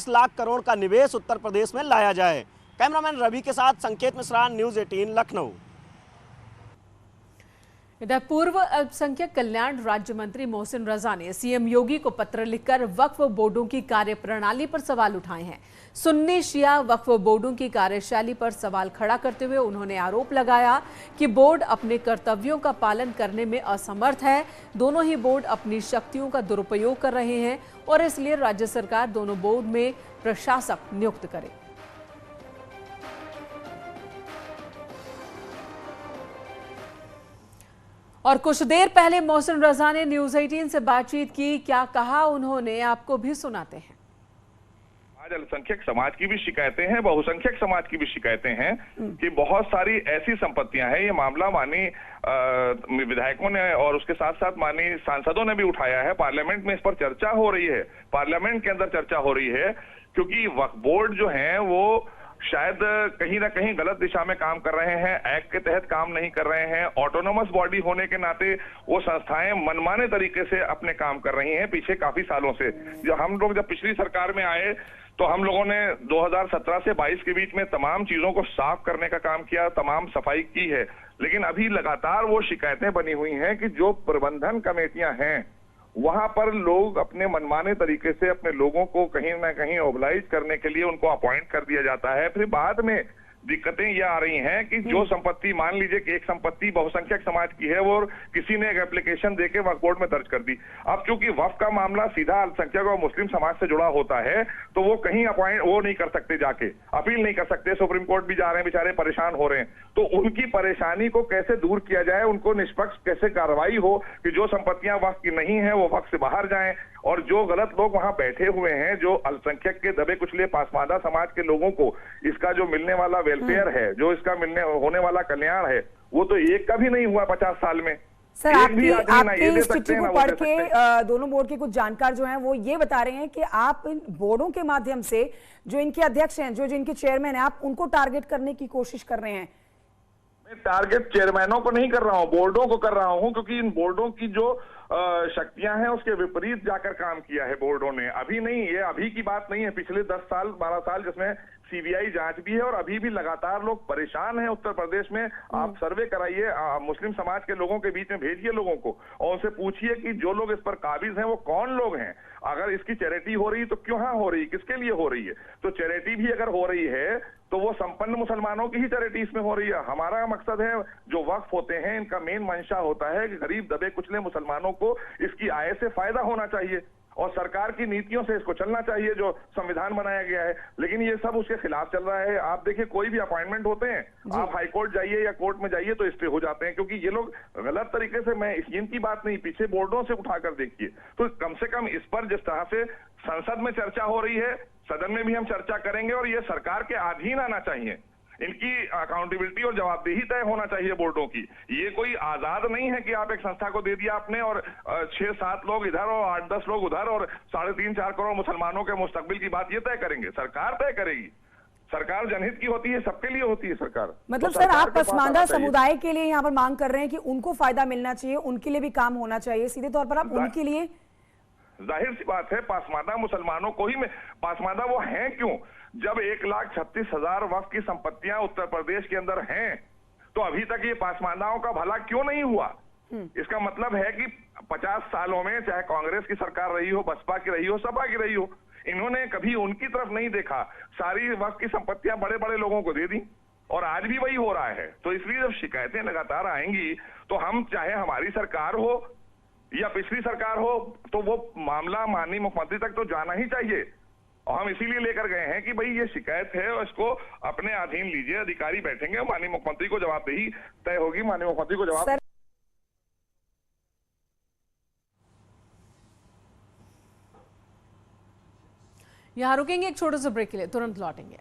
10 लाख करोड़ का निवेश उत्तर प्रदेश में लाया जाए। कैमरामैन रवि के साथ संकेत मिश्रा, न्यूज़ 18 लखनऊ। इधर पूर्व अल्पसंख्यक कल्याण राज्य मंत्री मोहसिन रजा ने सीएम योगी को पत्र लिखकर वक्फ बोर्डों की कार्यप्रणाली पर सवाल उठाए हैं। सुन्नी शिया वक्फ बोर्डों की कार्यशैली पर सवाल खड़ा करते हुए उन्होंने आरोप लगाया कि बोर्ड अपने कर्तव्यों का पालन करने में असमर्थ है। दोनों ही बोर्ड अपनी शक्तियों का दुरुपयोग कर रहे हैं और इसलिए राज्य सरकार दोनों बोर्ड में प्रशासक नियुक्त करे। और कुछ देर पहले मोहसिन रजा ने न्यूज़ 18 से बातचीत की। क्या कहा उन्होंने, आपको भी सुनाते हैं। आज अल्पसंख्यक समाज की भी शिकायतें हैं, बहुसंख्यक समाज की भी शिकायतें हैं कि बहुत सारी ऐसी संपत्तियां हैं। ये मामला माननीय विधायकों ने और उसके साथ साथ माननीय सांसदों ने भी उठाया है। पार्लियामेंट में इस पर चर्चा हो रही है, पार्लियामेंट के अंदर चर्चा हो रही है, क्योंकि वक्फ बोर्ड जो है वो शायद कहीं ना कहीं गलत दिशा में काम कर रहे हैं, एक्ट के तहत काम नहीं कर रहे हैं। ऑटोनोमस बॉडी होने के नाते वो संस्थाएं मनमाने तरीके से अपने काम कर रही हैं पिछले काफी सालों से। जब पिछली सरकार में आए तो हम लोगों ने 2017 से 22 के बीच में तमाम चीजों को साफ करने का काम किया, तमाम सफाई की है, लेकिन अभी लगातार वो शिकायतें बनी हुई हैं कि जो प्रबंधन कमेटियां हैं वहां पर लोग अपने मनमाने तरीके से अपने लोगों को कहीं ना कहीं ओबलाइज करने के लिए उनको अपॉइंट कर दिया जाता है। फिर बाद में दिक्कतें ये आ रही हैं कि जो संपत्ति, मान लीजिए कि एक संपत्ति बहुसंख्यक समाज की है, वो किसी ने एक एप्लीकेशन देके वक्फ बोर्ड में दर्ज कर दी। अब चूंकि वक्फ का मामला सीधा अल्पसंख्यक और मुस्लिम समाज से जुड़ा होता है तो वो कहीं अपॉइंट वो नहीं कर सकते, जाके अपील नहीं कर सकते। सुप्रीम कोर्ट भी जा रहे हैं, बेचारे परेशान हो रहे हैं। तो उनकी परेशानी को कैसे दूर किया जाए, उनको निष्पक्ष कैसे कार्रवाई हो कि जो संपत्तियां वक्फ की नहीं है वो वक्फ से बाहर जाएं, और जो गलत लोग वहां बैठे हुए हैं, जो अल्पसंख्यक के दबे कुचले पासमादा समाज के लोगों को इसका जो मिलने वाला वेलफेयर है, जो इसका होने वाला कल्याण है, वो तो एक का भी नहीं हुआ 50 साल में। सर, आपकी इस चिट्ठी को पढ़ के दोनों बोर्ड के कुछ जानकार जो हैं वो ये बता रहे हैं कि आप इन बोर्डों के माध्यम से जो इनके अध्यक्ष हैं, जो इनके चेयरमैन हैं, आप उनको टारगेट करने की कोशिश कर रहे हैं। मैं टारगेट चेयरमैनों को नहीं कर रहा हूं, बोर्डों को कर रहा हूं, क्योंकि इन बोर्डों की जो शक्तियां हैं उसके विपरीत जाकर काम किया है बोर्डों ने। अभी नहीं, ये अभी की बात नहीं है, पिछले 10 साल 12 साल जिसमें सीबीआई जांच भी है, और अभी भी लगातार लोग परेशान हैं उत्तर प्रदेश में। आप सर्वे कराइए, मुस्लिम समाज के लोगों के बीच में भेजिए लोगों को और उनसे पूछिए कि जो लोग इस पर काबिज हैं वो कौन लोग हैं। अगर इसकी चैरिटी हो रही तो क्यों हो रही, किसके लिए हो रही है? तो चैरिटी भी अगर हो रही है तो वो संपन्न मुसलमानों की ही चैरिटी इसमें हो रही है। हमारा मकसद है, जो वक्फ होते हैं इनका मेन मंशा होता है कि गरीब दबे कुचले मुसलमानों को इसकी आय से फायदा होना चाहिए और सरकार की नीतियों से इसको चलना चाहिए, जो संविधान बनाया गया है। लेकिन ये सब उसके खिलाफ चल रहा है। आप देखिए, कोई भी अपॉइंटमेंट होते हैं, आप हाई कोर्ट जाइए या कोर्ट में जाइए तो स्टे हो जाते हैं, क्योंकि ये लोग गलत तरीके से, मैं इनकी बात नहीं, पीछे बोर्डों से उठाकर देखिए। तो कम से कम इस पर जिस तरह से संसद में चर्चा हो रही है, सदन में भी हम चर्चा करेंगे और ये सरकार के अधीन आना चाहिए। इनकी अकाउंटेबिलिटी और जवाबदेही तय होना चाहिए बोर्डों की। ये कोई आजाद नहीं है कि आप एक संस्था को दे दिया आपने और 6-7 लोग इधर और 8-10 लोग उधर और 3.5-4 करोड़ मुसलमानों के मुस्तकबिल की बात ये तय करेंगे। सरकार तय करेगी। सरकार जनहित की होती है, सबके लिए होती है सरकार। मतलब सर, आप पसमानदा समुदाय के लिए यहाँ पर मांग कर रहे हैं कि उनको फायदा मिलना चाहिए, उनके लिए भी काम होना चाहिए। सीधे तौर पर आप उनके लिए, जाहिर सी बात है, पासमादा मुसलमानों को ही में पासमादा वो हैं क्यों? जब 1,36,000 वक्फ की संपत्तियां उत्तर प्रदेश के अंदर हैं तो अभी तक ये पासमादाओं का भला क्यों नहीं हुआ? इसका मतलब है कि 50 सालों में, चाहे कांग्रेस की सरकार रही हो, बसपा की रही हो, सपा की रही हो, इन्होंने कभी उनकी तरफ नहीं देखा। सारी वक्फ की संपत्तियां बड़े बड़े लोगों को दे दी और आज भी वही हो रहा है। तो इसलिए जब शिकायतें लगातार आएंगी तो हम, चाहे हमारी सरकार हो या पिछली सरकार हो, तो वो मामला माननीय मुख्यमंत्री तक तो जाना ही चाहिए। और हम इसीलिए लेकर गए हैं कि भाई ये शिकायत है और इसको अपने अधीन लीजिए, अधिकारी बैठेंगे, माननीय मुख्यमंत्री को जवाबदेही तय होगी, माननीय मुख्यमंत्री को जवाब। यहाँ रुकेंगे एक छोटे से ब्रेक के लिए, तुरंत लौटेंगे।